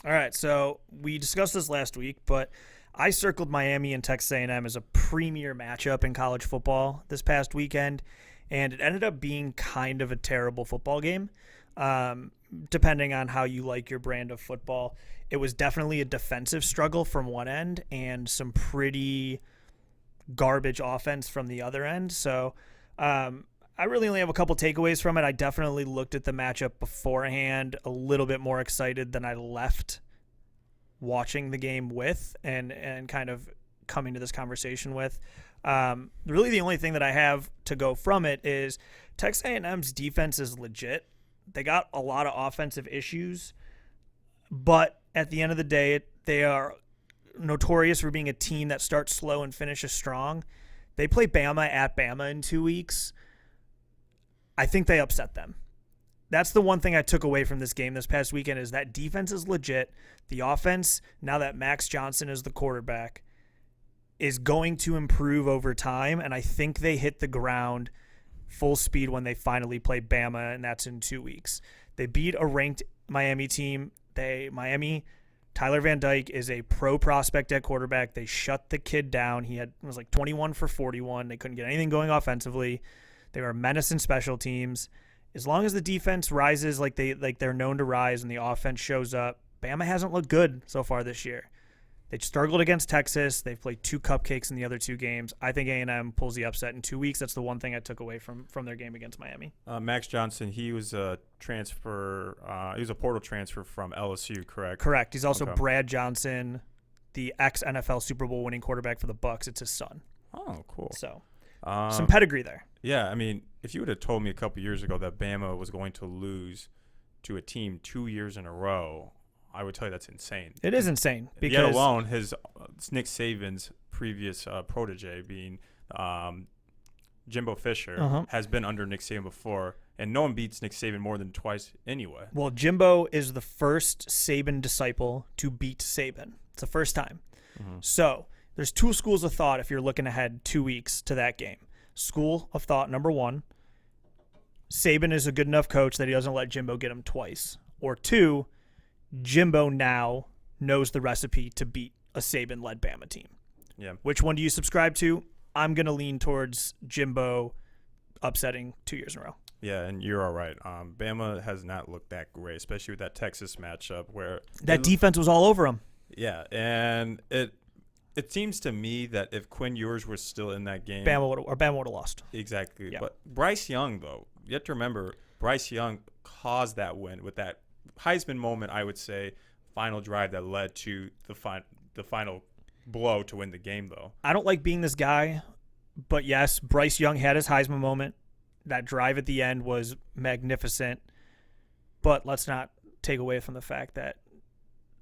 All right, so we discussed this last week, but I circled Miami and Texas A&M as a premier matchup in college football this past weekend, and it ended up being kind of a terrible football game, depending on how you like your brand of football. It was definitely a defensive struggle from one end and some pretty garbage offense from the other end. So I really only have a couple takeaways from it. I definitely looked at the matchup beforehand a little bit more excited than I left watching the game with and kind of coming to this conversation with. Really the only thing that I have to go from it is Texas A&M's defense is legit. They got a lot of offensive issues, but at the end of the day, they are notorious for being a team that starts slow and finishes strong. They play Bama at Bama in 2 weeks. I think they upset them. That's the one thing I took away from this game this past weekend is that defense is legit. The offense, now that Max Johnson is the quarterback, is going to improve over time, and I think they hit the ground full speed when they finally play Bama, and that's in 2 weeks. They beat a ranked Miami team. Tyler Van Dyke is a pro prospect at quarterback. They shut the kid down. Was like 21 for 41. They couldn't get anything going offensively. They were a menace in special teams. As long as the defense rises like they're known to rise and the offense shows up, Bama hasn't looked good so far this year. They struggled against Texas. They've played 2 cupcakes in the other 2 games. I think A&M pulls the upset in 2 weeks. That's the one thing I took away from their game against Miami. Max Johnson, he was a transfer. He was a portal transfer from LSU, correct? Correct. He's also Okay. Brad Johnson, the ex-NFL Super Bowl winning quarterback for the Bucs. It's his son. Oh, cool. So some pedigree there. Yeah, I mean, if you would have told me a couple years ago that Bama was going to lose to a team 2 years in a row, I would tell you that's insane. It is insane. Yet Because alone, his Nick Saban's previous protege being Jimbo Fisher has been under Nick Saban before, and no one beats Nick Saban more than twice anyway. Well, Jimbo is the first Saban disciple to beat Saban. It's the first time. So there's 2 schools of thought if you're looking ahead 2 weeks to that game. School of thought number 1, Saban is a good enough coach that he doesn't let Jimbo get him twice. Or 2, Jimbo now knows the recipe to beat a Saban-led Bama team. Yeah. Which one do you subscribe to? I'm going to lean towards Jimbo upsetting 2 years in a row. Yeah, and you're all right. Bama has not looked that great, especially with that Texas matchup where That defense was all over him. Yeah, and it seems to me that if Quinn Ewers was still in that game, Bama would have lost. exactly. Yeah. But Bryce Young, though, you have to remember Bryce Young caused that win with that Heisman moment. I would say final drive that led to the final blow to win the game, though. I don't like being this guy, but yes, Bryce Young had his Heisman moment. That drive at the end was magnificent. But let's not take away from the fact that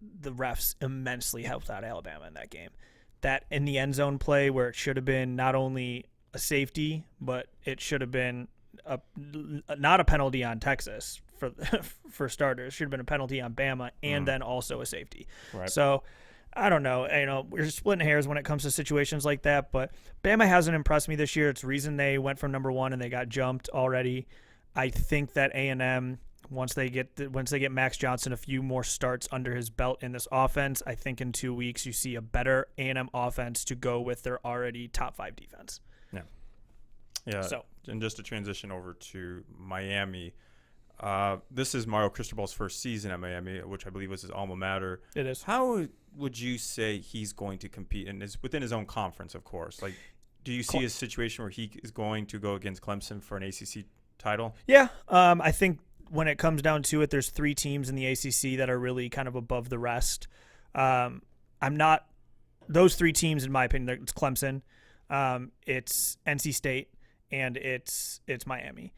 the refs immensely helped out Alabama in that game. That in the end zone play where it should have been not only a safety, but it should have been not a penalty on Texas for starters. It should have been a penalty on Bama and then also a safety. Right. So I don't know. We're splitting hairs when it comes to situations like that, but Bama hasn't impressed me this year. It's the reason they went from number 1 and they got jumped already. I think that A&M, once they get Max Johnson a few more starts under his belt in this offense, I think in 2 weeks you see a better A&M offense to go with their already top 5 defense. Yeah. So, and just to transition over to Miami, this is Mario Cristobal's first season at Miami, which I believe was his alma mater. it is. How would you say he's going to compete within his own conference, of course? Like, do you see a situation where he is going to go against Clemson for an ACC title? Yeah, I think when it comes down to it, there's 3 teams in the ACC that are really kind of above the rest. Those 3 teams, in my opinion, it's Clemson, it's NC State, and it's Miami.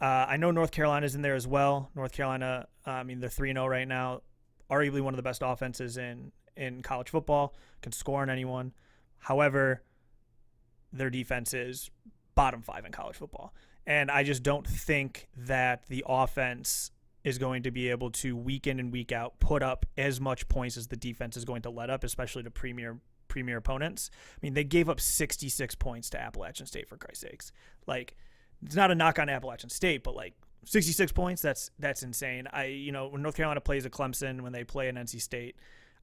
I know North Carolina's in there as well. North Carolina, they're 3-0 right now, arguably one of the best offenses in college football, can score on anyone. However, their defense is bottom 5 in college football. And I just don't think that the offense is going to be able to week in and week out put up as much points as the defense is going to let up, especially to premier opponents. I mean, they gave up 66 points to Appalachian State, for Christ's sakes. Like, it's not a knock on Appalachian State, but like 66 points. That's insane. When North Carolina plays a Clemson, when they play an NC State,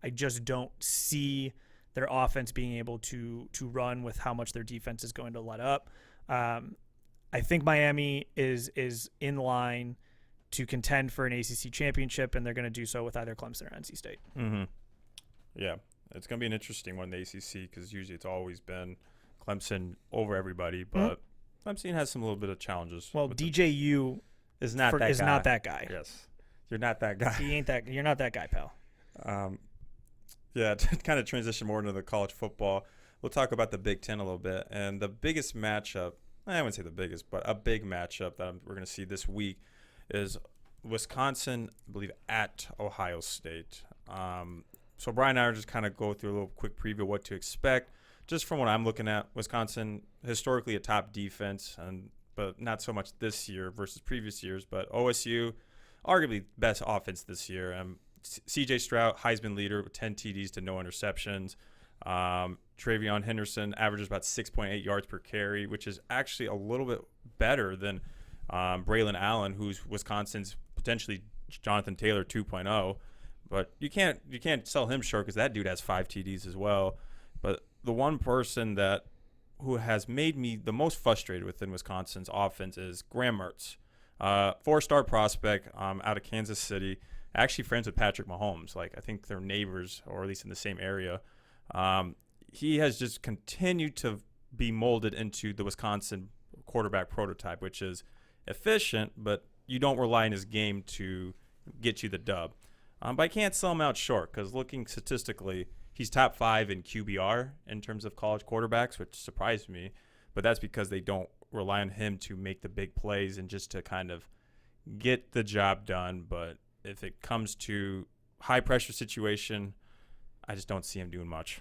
I just don't see their offense being able to run with how much their defense is going to let up. I think Miami is in line to contend for an ACC championship, and they're going to do so with either Clemson or NC State. Mm-hmm. Yeah, it's going to be an interesting one, the ACC, because usually it's always been Clemson over everybody, but Clemson has some little bit of challenges. Well, DJU is not that guy. Yes, you're not that guy. He ain't that. You're not that guy, pal. Yeah, to kind of transition more into the college football, we'll talk about the Big Ten a little bit. And the biggest matchup, I wouldn't say the biggest, but a big matchup that we're going to see this week is Wisconsin, I believe, at Ohio State. So Brian and I are just kind of go through a little quick preview of what to expect. Just from what I'm looking at, Wisconsin, historically a top defense, but not so much this year versus previous years. But OSU, arguably best offense this year. C.J. Stroud, Heisman leader with 10 TDs to no interceptions. Travion Henderson averages about 6.8 yards per carry, which is actually a little bit better than Braylon Allen, who's Wisconsin's potentially Jonathan Taylor 2.0. But you can't sell him short because that dude has 5 TDs as well. But the one person who has made me the most frustrated within Wisconsin's offense is Graham Mertz, 4-star prospect out of Kansas City. Actually friends with Patrick Mahomes. I think they're neighbors, or at least in the same area. He has just continued to be molded into the Wisconsin quarterback prototype, which is efficient, but you don't rely on his game to get you the dub. But I can't sell him out short because looking statistically, he's top 5 in QBR in terms of college quarterbacks, which surprised me. But that's because they don't rely on him to make the big plays and just to kind of get the job done. But if it comes to high pressure situation, I just don't see him doing much.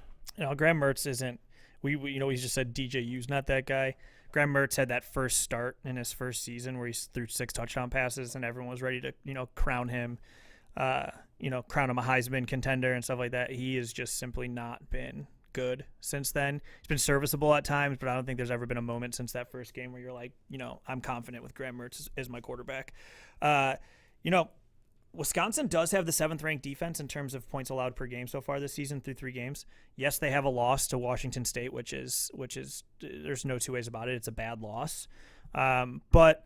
Graham Mertz isn't. We just said DJU's not that guy. Graham Mertz had that first start in his first season where he threw 6 touchdown passes, and everyone was ready to crown him a Heisman contender and stuff like that. He has just simply not been good since then. He's been serviceable at times, but I don't think there's ever been a moment since that first game where you're like, I'm confident with Graham Mertz as my quarterback. Wisconsin does have the 7th-ranked defense in terms of points allowed per game so far this season through 3 games. Yes, they have a loss to Washington State, which is there's no two ways about it. It's a bad loss, but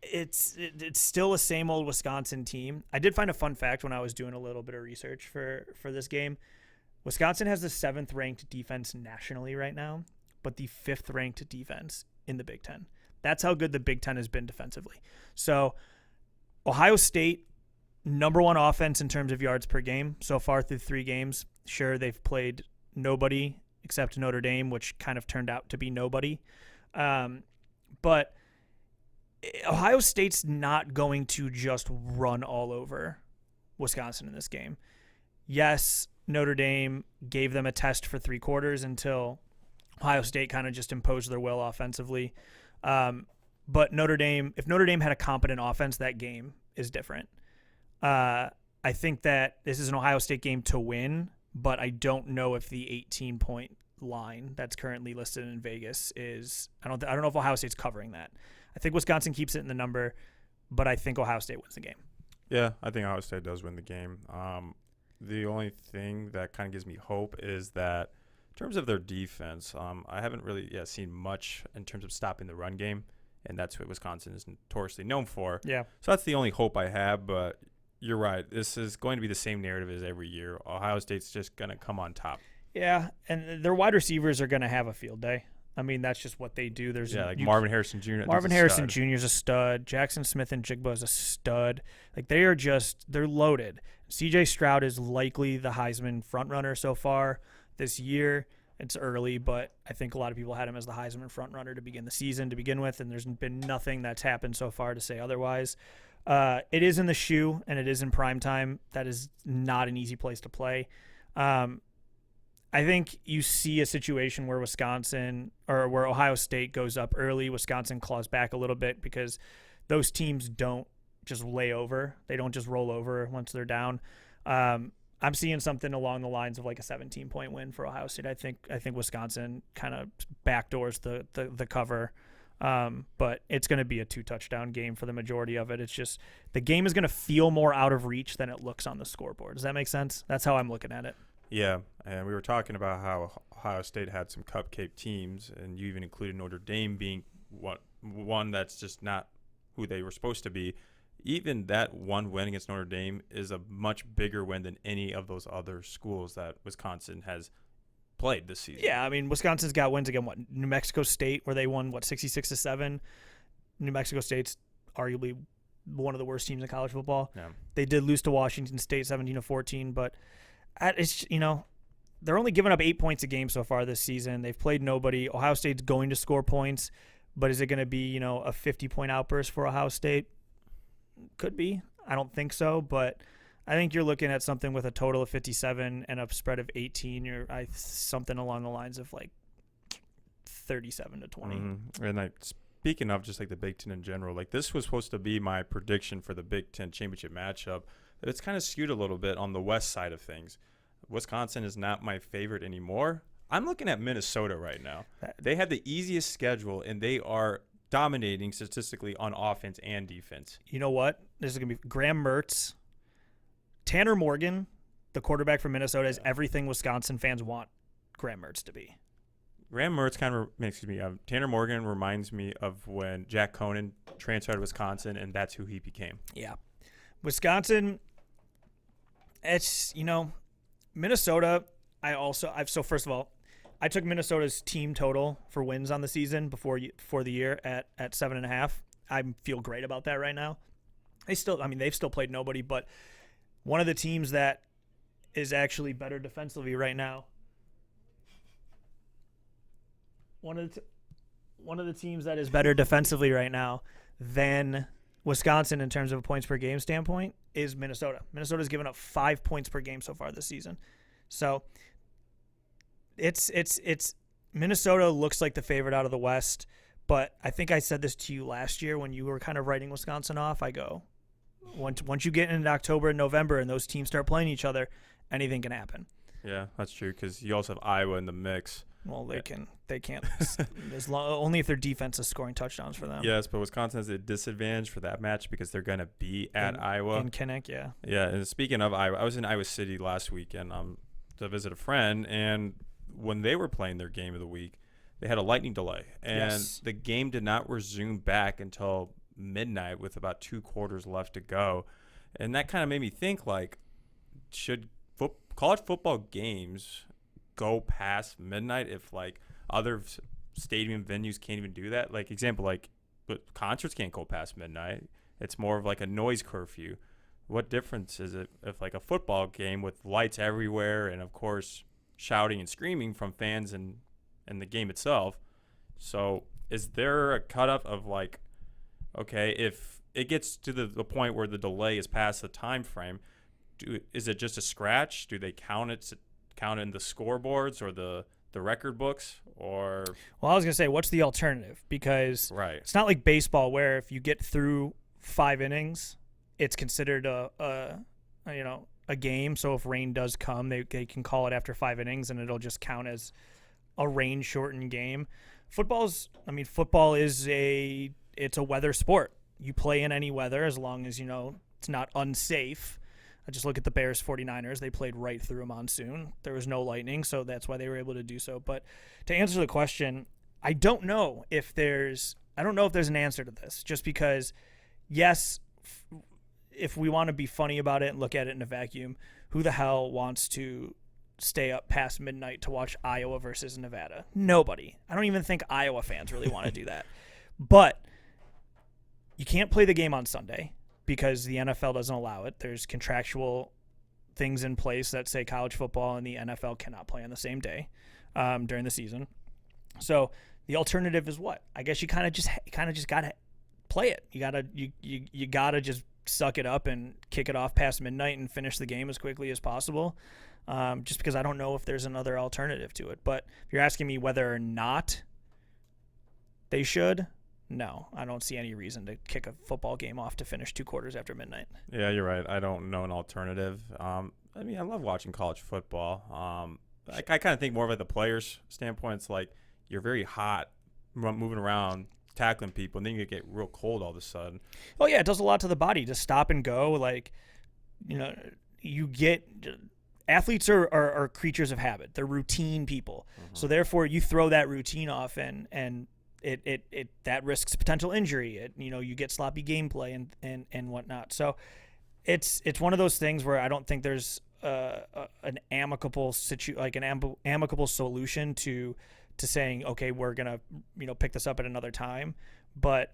it's still a same old Wisconsin team. I did find a fun fact when I was doing a little bit of research for this game. Wisconsin has the 7th-ranked defense nationally right now, but the 5th-ranked defense in the Big Ten. That's how good the Big Ten has been defensively. So Ohio State, number 1 offense in terms of yards per game so far through 3 games. Sure, they've played nobody except Notre Dame, which kind of turned out to be nobody. But Ohio State's not going to just run all over Wisconsin in this game. Yes, Notre Dame gave them a test for 3 quarters until Ohio State kind of just imposed their will offensively. But if Notre Dame had a competent offense, that game is different. I think that this is an Ohio State game to win, but I don't know if the 18-point line that's currently listed in Vegas is. I don't know if Ohio State's covering that. I think Wisconsin keeps it in the number, but I think Ohio State wins the game. Yeah, I think Ohio State does win the game. The only thing that kind of gives me hope is that in terms of their defense, I haven't really seen much in terms of stopping the run game. And that's what Wisconsin is notoriously known for. Yeah. So that's the only hope I have. But you're right. This is going to be the same narrative as every year. Ohio State's just going to come on top. Yeah, and their wide receivers are going to have a field day. I mean, that's just what they do. Marvin Harrison Jr. Marvin Harrison Jr. is a stud. Jackson Smith and Jigba is a stud. They're loaded. C.J. Stroud is likely the Heisman frontrunner so far this year. It's early, but I think a lot of people had him as the Heisman frontrunner to begin the season to begin with, and there's been nothing that's happened so far to say otherwise. It is in the shoe, and it is in prime time. That is not an easy place to play. I think you see a situation where where Ohio State goes up early, Wisconsin claws back a little bit because those teams don't just lay over. They don't just roll over once they're down. I'm seeing something along the lines of like a 17-point win for Ohio State. I think Wisconsin kind of backdoors the cover But it's going to be a 2-touchdown game for the majority of it. It's just the game is going to feel more out of reach than it looks on the scoreboard. Does that make sense? That's how I'm looking at it. Yeah, and we were talking about how Ohio State had some cupcake teams, and you even included Notre Dame being one that's just not who they were supposed to be. Even that one win against Notre Dame is a much bigger win than any of those other schools that Wisconsin has played this season. Yeah, I mean, Wisconsin's got wins against New Mexico State, where they won 66-7. New Mexico State's arguably one of the worst teams in college football. Yeah. They did lose to Washington State 17-14, but it's they're only giving up 8 points a game so far this season. They've played nobody. Ohio State's going to score points, but is it going to be a 50-point outburst for Ohio State? Could be. I don't think so, but I think you're looking at something with a total of 57 and a spread of 18. Something along the lines of like 37-20. Mm-hmm. And speaking of just like the Big Ten in general, like this was supposed to be my prediction for the Big Ten championship matchup. It's kind of skewed a little bit on the west side of things. Wisconsin is not my favorite anymore. I'm looking at Minnesota right now. They have the easiest schedule, and they are dominating statistically on offense and defense. You know what? This is going to be Graham Mertz. Tanner Morgan, the quarterback from Minnesota, is everything Wisconsin fans want Graham Mertz to be. Graham Mertz Tanner Morgan reminds me of when Jack Conan transferred to Wisconsin, and that's who he became. Yeah. Wisconsin, it's, Minnesota, so first of all, I took Minnesota's team total for wins on the season before the year at 7.5. I feel great about that right now. They've still played nobody, but one of the teams that is actually better defensively right now. One of the teams that is better defensively right now than Wisconsin in terms of a points per game standpoint is Minnesota. Minnesota's given up 5 points per game so far this season. So it's Minnesota looks like the favorite out of the West, but I think I said this to you last year when you were kind of writing Wisconsin off. I go, once you get into October and November and those teams start playing each other, anything can happen. Yeah, that's true, because you also have Iowa in the mix. Well, they can't only if their defense is scoring touchdowns for them. Yes, but Wisconsin has a disadvantage for that match because they're going to be at Iowa. In Kinnick, yeah. Yeah, and speaking of Iowa, I was in Iowa City last weekend to visit a friend, and when they were playing their game of the week, they had a lightning delay, and the game did not resume back until midnight with about 2 quarters left to go. And that kind of made me think, like, should college football games go past midnight if, like, other stadium venues can't even do that? Like, example, like, but concerts can't go past midnight. It's more of like a noise curfew. What difference is it if, like, a football game with lights everywhere and, of course, shouting and screaming from fans and the game itself? So is there a cutoff of, like, okay, if it gets to the point where the delay is past the time frame, is it just a scratch? Do they count it in the scoreboards or the record books? Or well, I was gonna say, what's the alternative? Because it's not like baseball where if you get through 5 innings, it's considered a game. So if rain does come, they can call it after 5 innings, and it'll just count as a rain shortened game. Football is a weather sport. You play in any weather as long as it's not unsafe. I just look at the Bears 49ers. They played right through a monsoon. There was no lightning, so that's why they were able to do so. But to answer the question, I don't know if there's an answer to this, just because, yes, if we want to be funny about it and look at it in a vacuum, who the hell wants to stay up past midnight to watch Iowa versus Nevada? Nobody. I don't even think Iowa fans really want to do that. But you can't play the game on Sunday because the NFL doesn't allow it. There's contractual things in place that say college football and the NFL cannot play on the same day during the season. So the alternative is what? I guess you kind of just gotta play it. You gotta just suck it up and kick it off past midnight and finish the game as quickly as possible. Just because I don't know if there's another alternative to it. But if you're asking me whether or not they should, no, I don't see any reason to kick a football game off to finish 2 quarters after midnight. Yeah, you're right. I don't know an alternative. I love watching college football. I kind of think more of at the players' standpoint. It's like you're very hot, moving around tackling people, and then you get real cold all of a sudden. Oh yeah, it does a lot to the body to stop and go. Like, you get athletes are creatures of habit. They're routine people. So therefore, you throw that routine off, and it that risks potential injury. You get sloppy gameplay and whatnot. So it's one of those things where I don't think there's an amicable amicable solution to saying, okay, we're gonna pick this up at another time. But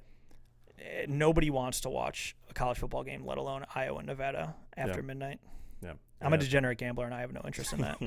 nobody wants to watch a college football game, let alone Iowa and Nevada after midnight. Yeah, I'm a degenerate gambler, and I have no interest in that.